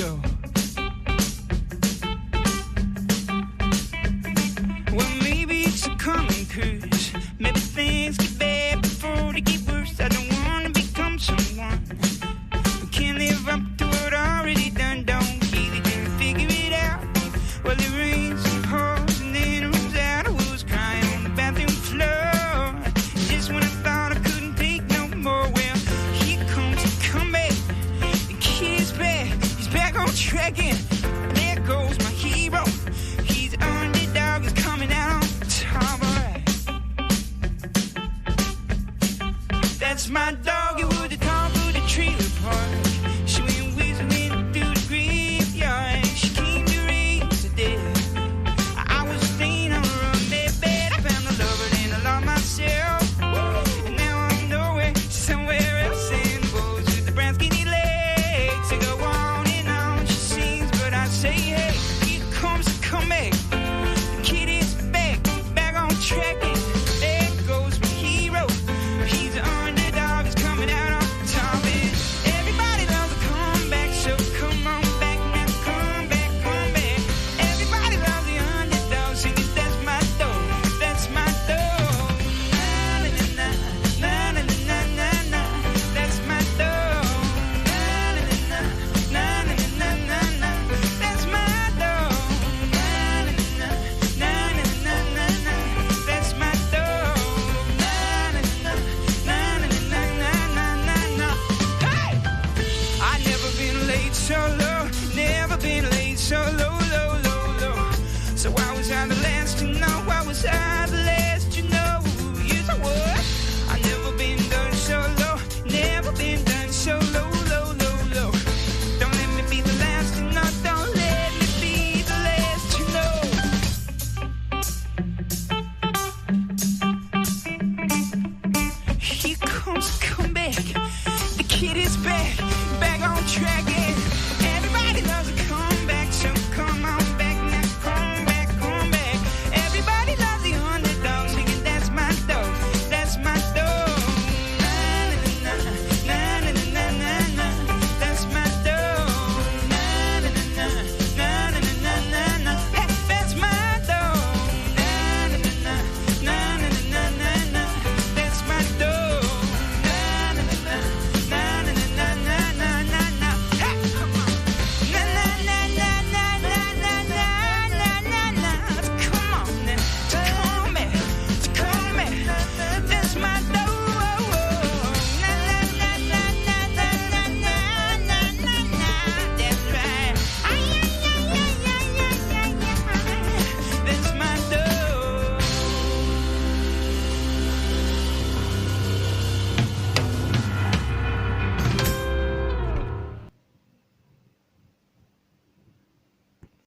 go. Well, maybe it's a common curse. Maybe things get bad before they get worse. I don't want to become someone who can't live up to what already done. Don't really figure it out. Well, it rains and pours and then it runs out. I was crying on the bathroom floor just when I thought I couldn't take no more. Well, here comes the comeback. The kid's back. He's back on track and there goes my hero. He's underdog. He's coming out on top. All right. That's my dog.